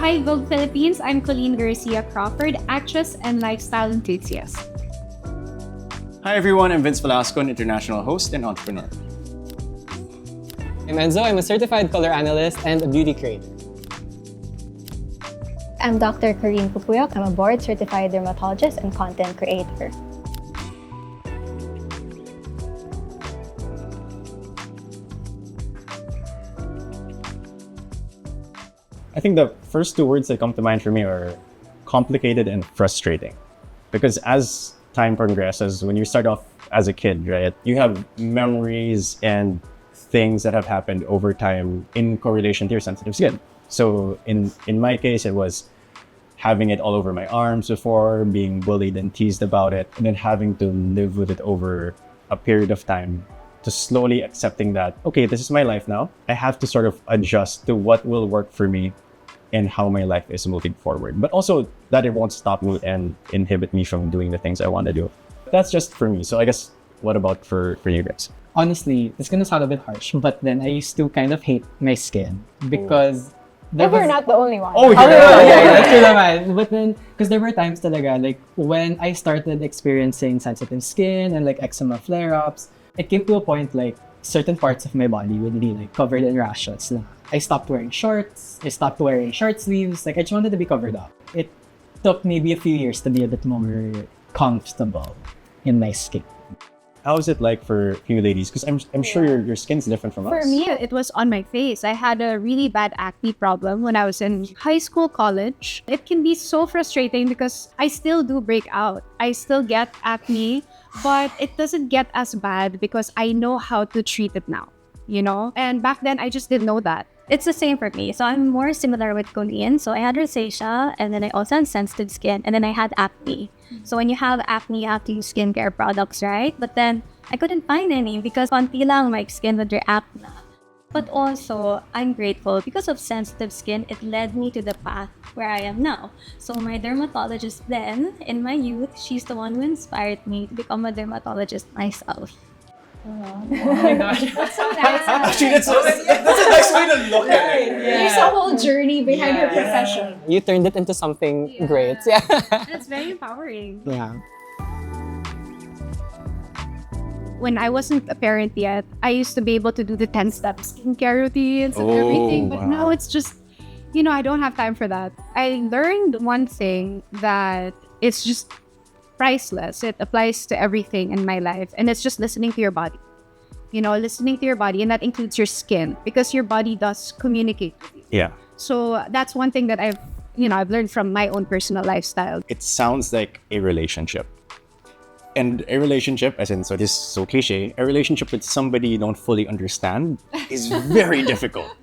Hi, Vogue Philippines. I'm COLEEN GARCIA CRAWFORD, actress and lifestyle enthusiast. Hi everyone, I'm Velasco, an international host and entrepreneur. I'm Enzo. I'm a certified color analyst and a beauty creator. I'm Dr. COREEN COPUYOC. I'm a board-certified dermatologist and content creator. I think the first two words that come to mind for me are complicated and frustrating. Because as time progresses, when you start off as a kid, right, you have memories and things that have happened over time in correlation to your sensitive skin. So in my case, it was having it all over my arms before, being bullied and teased about it, and then having to live with it over a period of time, to slowly accepting that, okay, this is my life now. I have to sort of adjust to what will work for me and how my life is moving forward. But also that it won't stop me and inhibit me from doing the things I want to do. That's just for me. So I guess, what about for you guys? Honestly, it's gonna sound a bit harsh, but then I used to kind of hate my skin because We're not the only one. Oh, yeah, that's true naman. But then, because there were times talaga, like when I started experiencing sensitive skin and like eczema flare-ups, it came to a point like certain parts of my body would be like covered in rashes. I stopped wearing shorts. I stopped wearing short sleeves. Like I just wanted to be covered up. It took maybe a few years to be a bit more comfortable in my skin. How is it like for you ladies? Because I'm sure your skin's different from us. For me, it was on my face. I had a really bad acne problem when I was in high school, college. It can be so frustrating because I still do break out. I still get acne, but it doesn't get as bad because I know how to treat it now, you know? And back then, I just didn't know that. It's the same for me. So I'm more similar with COLEEN. So I had rosacea, and then I also had sensitive skin, and then I had acne. So when you have acne, you have to use skincare products, right? But then I couldn't find any because konti lang my skin would react na. But also, I'm grateful because of sensitive skin, it led me to the path where I am now. So my dermatologist then, in my youth, she's the one who inspired me to become a dermatologist myself. Oh my gosh. That's so nice. Actually, that's a nice way to look at it. There's a whole journey behind her profession. You turned it into something great. Yeah. It's very empowering. Yeah. When I wasn't a parent yet, I used to be able to do the 10-step skincare routines and everything. But now it's just, you know, I don't have time for that. I learned one thing that it's just priceless. It applies to everything in my life. And it's just listening to your body. You know, listening to your body. And that includes your skin because your body does communicate with you. Yeah. So that's one thing that I've learned from my own personal lifestyle. It sounds like a relationship. And a relationship, as in, so this is so cliche, a relationship with somebody you don't fully understand is very difficult.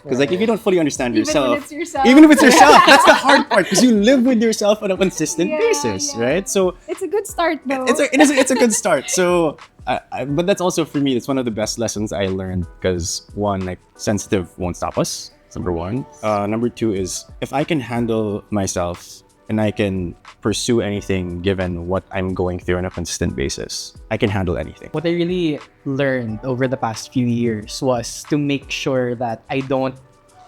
Because like if you don't fully understand yourself, even if it's yourself, that's the hard part because you live with yourself on a consistent basis, right? So it's a good start though. It's a good start. So, but that's also for me, it's one of the best lessons I learned because one, like sensitive won't stop us. That's number one. Number two is if I can handle myself and I can pursue anything given what I'm going through on a consistent basis, I can handle anything. What I really learned over the past few years was to make sure that I don't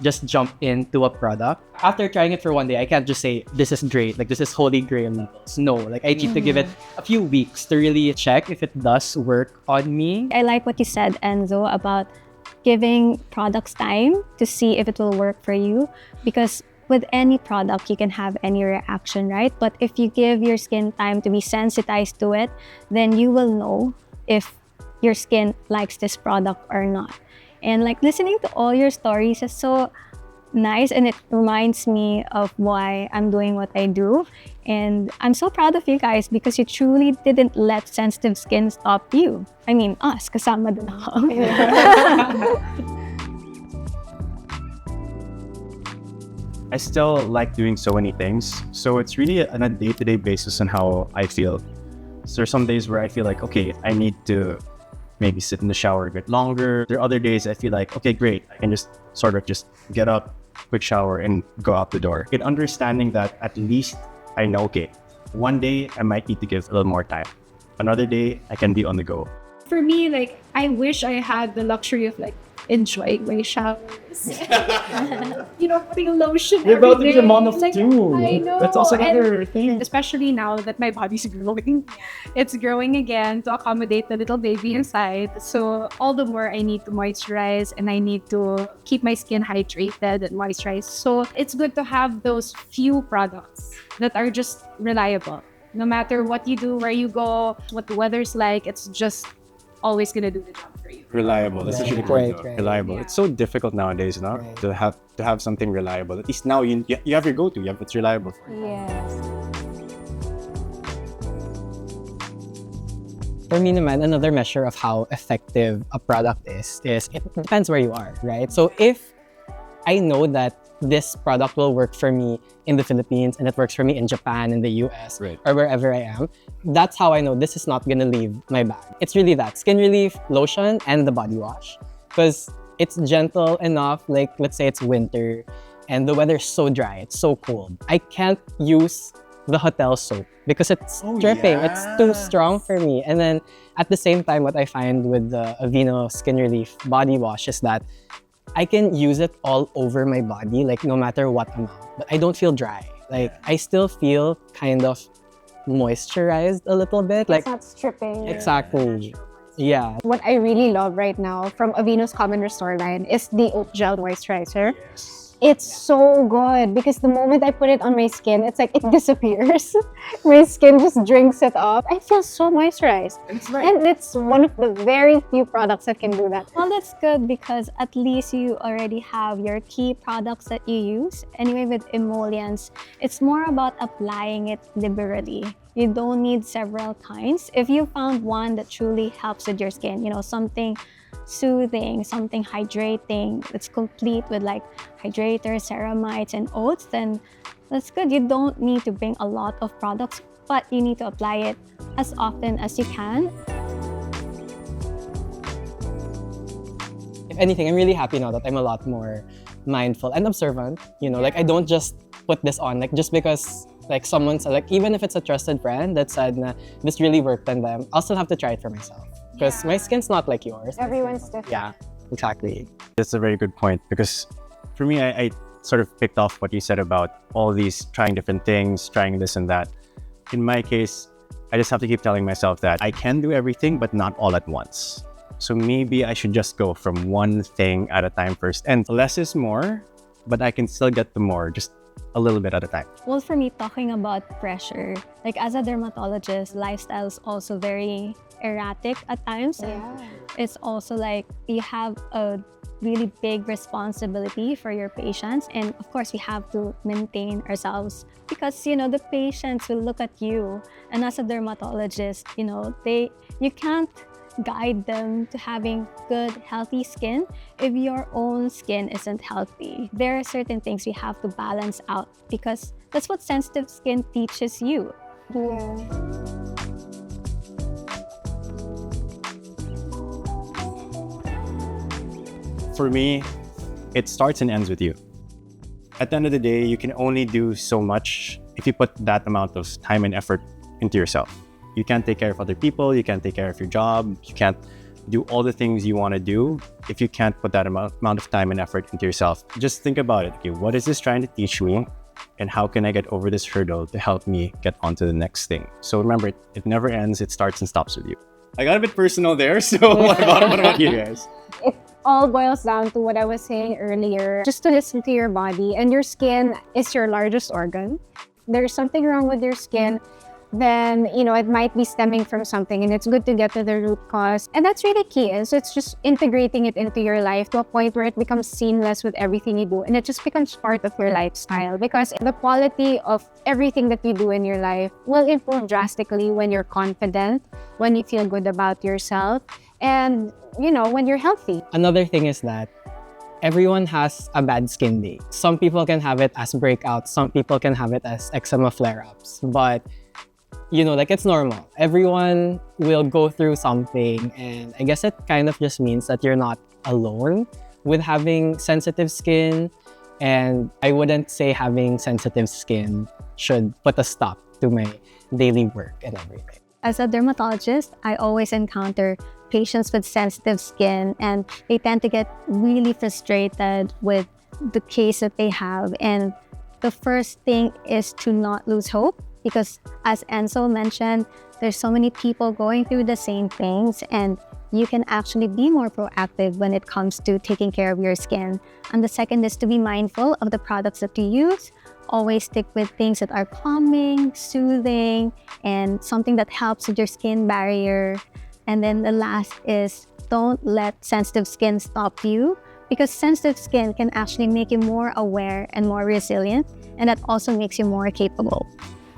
just jump into a product. After trying it for one day, I can't just say, this is great, like this is holy grail levels. No, like I need to give it a few weeks to really check if it does work on me. I like what you said, Enzo, about giving products time to see if it will work for you. Because with any product, you can have any reaction, right? But if you give your skin time to be sensitized to it, then you will know if your skin likes this product or not. And like listening to all your stories is so nice, and it reminds me of why I'm doing what I do. And I'm so proud of you guys because you truly didn't let sensitive skin stop you. I mean, us, kasama din ako. I still like doing so many things. So it's really on a day-to-day basis on how I feel. So there's some days where I feel like, okay, I need to maybe sit in the shower a bit longer. There are other days I feel like, okay, great. I can just sort of just get up, quick shower and go out the door. In understanding that at least I know, okay, one day I might need to give a little more time. Another day I can be on the go. For me, like, I wish I had the luxury of like enjoying my showers. Putting lotion You're about to be every a mom of day. two. I know. That's also And another thing. especially now that my body's growing. It's growing again to accommodate the little baby inside. So all the more I need to moisturize and I need to keep my skin hydrated and moisturized. So it's good to have those few products that are just reliable. No matter what you do, where you go, what the weather's like, it's just always gonna do the job for you. Reliable. That's actually Right, good. right. Reliable. Yeah. It's so difficult nowadays, no? Right. To have something reliable. At least now you have your go-to. You have what's reliable for you. Yes. For me naman, another measure of how effective a product is it depends where you are, right? So if I know that this product will work for me in the Philippines and it works for me in Japan, in the US, Right. or wherever I am, that's how I know this is not gonna leave my bag. It's really that skin relief, lotion, and the body wash. Because it's gentle enough, like let's say it's winter and the weather's so dry, it's so cold. I can't use the hotel soap because it's dripping. It's too strong for me. And then at the same time, what I find with the Aveeno Skin Relief body wash is that I can use it all over my body, like no matter what amount, but I don't feel dry. Like I still feel kind of moisturized a little bit. Like It's not stripping. exactly. Yeah. What I really love right now from Aveeno's Common Restore line is the Oat Gel Moisturizer. It's so good because the moment I put it on my skin, it's like it disappears. My skin just drinks it up. I feel so moisturized. And it's one of the very few products that can do that. Well, that's good because at least you already have your key products that you use. Anyway, with emollients, it's more about applying it liberally. You don't need several kinds. If you found one that truly helps with your skin, something soothing, something hydrating, that's complete with like hydrators, ceramides, and oats, then that's good. You don't need to bring a lot of products, but you need to apply it as often as you can. If anything, I'm really happy now that I'm a lot more mindful and observant. Like I don't just put this on like just because like someone said, like even if it's a trusted friend that said na this really worked on them, I'll still have to try it for myself because my skin's not like yours. Everyone's different. Yeah, exactly. That's a very good point because for me, I sort of picked off what you said about all these trying different things, trying this and that. In my case, I just have to keep telling myself that I can do everything, but not all at once. So maybe I should just go from one thing at a time first. And less is more, but I can still get the more, just a little bit at a time. Well, for me, talking about pressure, like as a dermatologist, lifestyle is also very erratic at times. And it's also like you have a really big responsibility for your patients. And of course, we have to maintain ourselves because, the patients will look at you. And as a dermatologist, you can't guide them to having good, healthy skin if your own skin isn't healthy. There are certain things we have to balance out because that's what sensitive skin teaches you. For me, it starts and ends with you. At the end of the day, you can only do so much if you put that amount of time and effort into yourself. You can't take care of other people, you can't take care of your job, you can't do all the things you want to do if you can't put that amount of time and effort into yourself. Just think about it. Okay, what is this trying to teach me? And how can I get over this hurdle to help me get on to the next thing? So remember, it never ends, it starts and stops with you. I got a bit personal there, so what about you guys? It all boils down to what I was saying earlier. Just to listen to your body, and your skin is your largest organ. There's something wrong with your skin, then it might be stemming from something, and it's good to get to the root cause. And that's really key. And so it's just integrating it into your life to a point where it becomes seamless with everything you do, and it just becomes part of your lifestyle, because the quality of everything that you do in your life will improve drastically when you're confident, when you feel good about yourself, and when you're healthy. Another thing is that everyone has a bad skin day. Some people can have it as breakouts, some people can have it as eczema flare-ups, but it's normal. Everyone will go through something, and I guess it kind of just means that you're not alone with having sensitive skin. And I wouldn't say having sensitive skin should put a stop to my daily work and everything. As a dermatologist, I always encounter patients with sensitive skin, and they tend to get really frustrated with the case that they have. And the first thing is to not lose hope, because as Enzo mentioned, there's so many people going through the same things, and you can actually be more proactive when it comes to taking care of your skin. And the second is to be mindful of the products that you use. Always stick with things that are calming, soothing, and something that helps with your skin barrier. And then the last is don't let sensitive skin stop you, because sensitive skin can actually make you more aware and more resilient, and that also makes you more capable.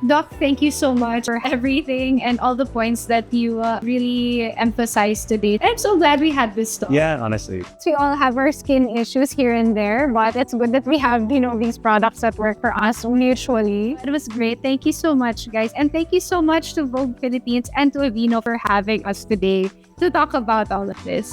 Doc, thank you so much for everything and all the points that you really emphasized today. I'm so glad we had this talk. Yeah, honestly. We all have our skin issues here and there, but it's good that we have, these products that work for us mutually. It was great. Thank you so much, guys. And thank you so much to Vogue Philippines and to Aveeno for having us today to talk about all of this.